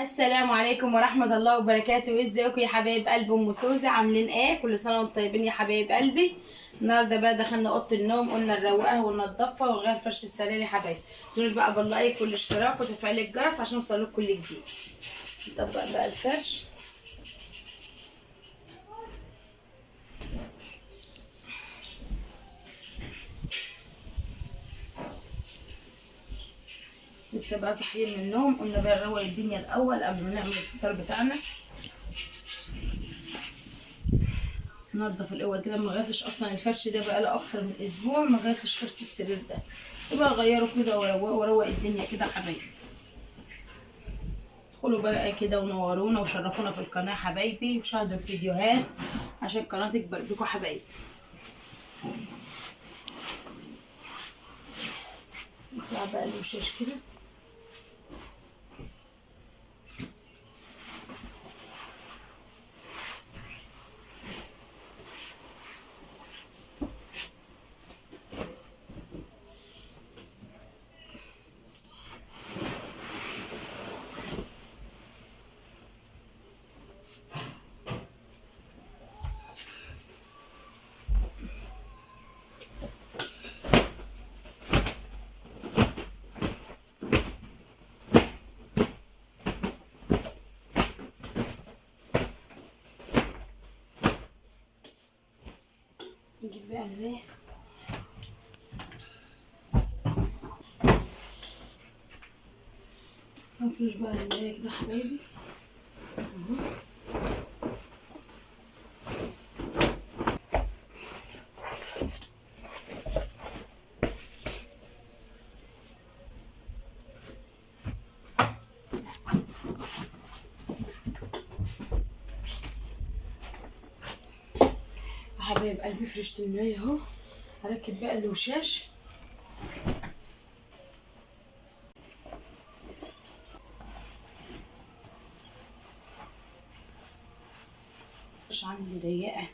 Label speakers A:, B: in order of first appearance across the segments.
A: السلام عليكم ورحمة الله وبركاته. ازيكم يا حبايب قلب ام سوزي؟ عاملين ايه؟ كل سنة وانتم طيبين يا حبايب قلبي. النهارده بقى دخلنا اوضه النوم، قلنا نروقها وننضفها ونغير فرش السرير يا حبايبي. متنسوش بقى باللايك والاشتراك وتفعيل الجرس عشان يوصلكوا كل جديد. نطبق بقى الفرش. لسه بقى صاحيين من النوم، قلنا بقى نروق الدنيا الاول قبل ما نعمل الفطار بتاعنا. ننضف الاول كده، ما غيرتش اصلا الفرش ده بقى له اكتر من اسبوع، ما غيرتش فرش السرير ده. يبقى اغيره كده واروق الدنيا كده يا حبايبي. ادخلوا بقى كده ونورونا وشرفونا في القناه حبايبي، وشاهدوا الفيديوهات عشان القناه تكبر بيكم حبايبي. نطلع بقى الوشاش كده. نجيب بقى الماء. نفرش بقى الماء كده حبايبي. حبايب قلبي فرشت الملاية اهو. هركب بقى الوشاش. مش عندي ضيقة.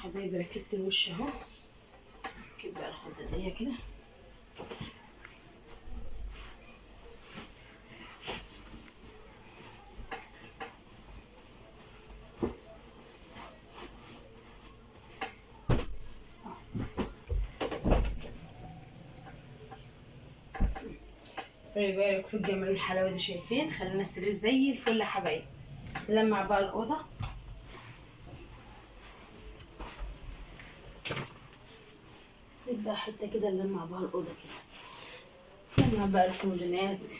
A: حبايبي ركبت الوش اهو. ركب بقى الخدادية كده. خلي بالك في الجمال والحلاوه دي، شايفين؟ خلينا السرير زي الفل يا حبايبي. نلمع بقى الاوضه. نبدا حته كده نلمع بقى الاوضه كده. نلمع بقى الكومودينات.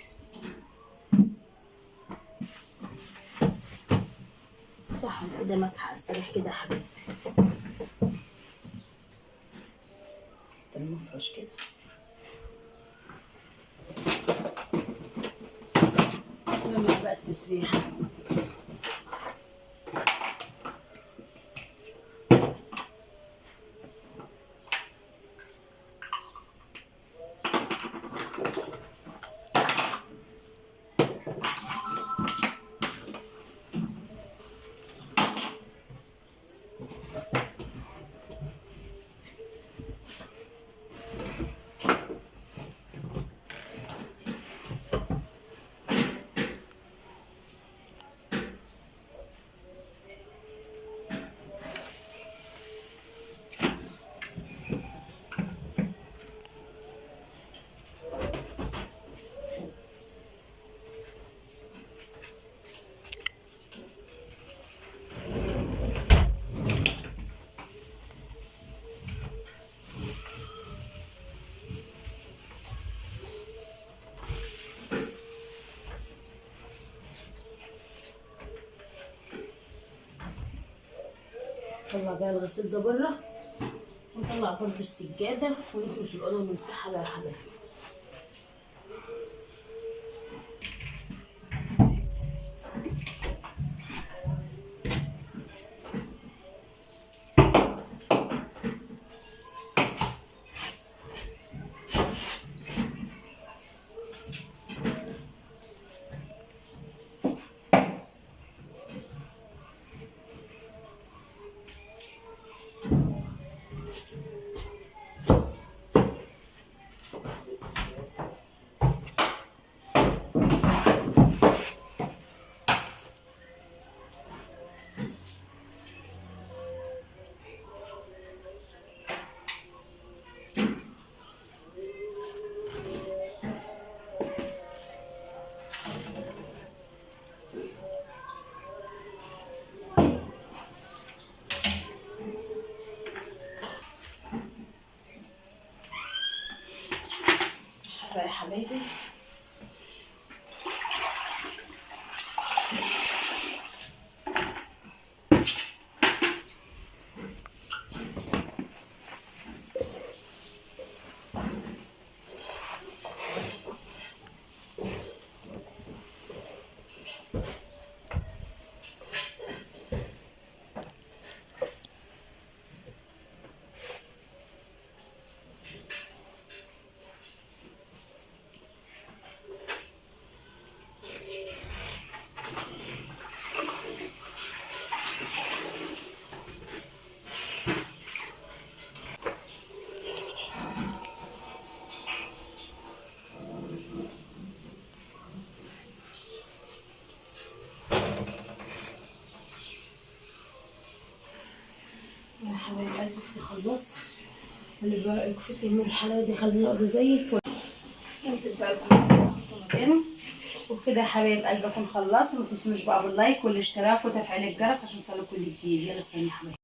A: صح كده، مسحه السرير كده يا حبايبي. المفرش كده. نلمع بقى التسريحه. نطلع بقى الغسيل ده بره، ونطلع برضو السجاده ونكنس الاوضه ونمسحها بقى يا حبايبي. بقى يا حبايبي. يا حبايب قلبي كده خلصت. اللي بقى الكفتة يعملوا الحلاوة دي خلينا نقضي زي الفل. ننزل بقى مكانه وبكده يا حبايب قلبي اكون خلصت. ما تنسونوش بقى باللايك والاشتراك وتفعيل الجرس عشان يوصلكوا كل جديد. يلا سلام يا حبايبي.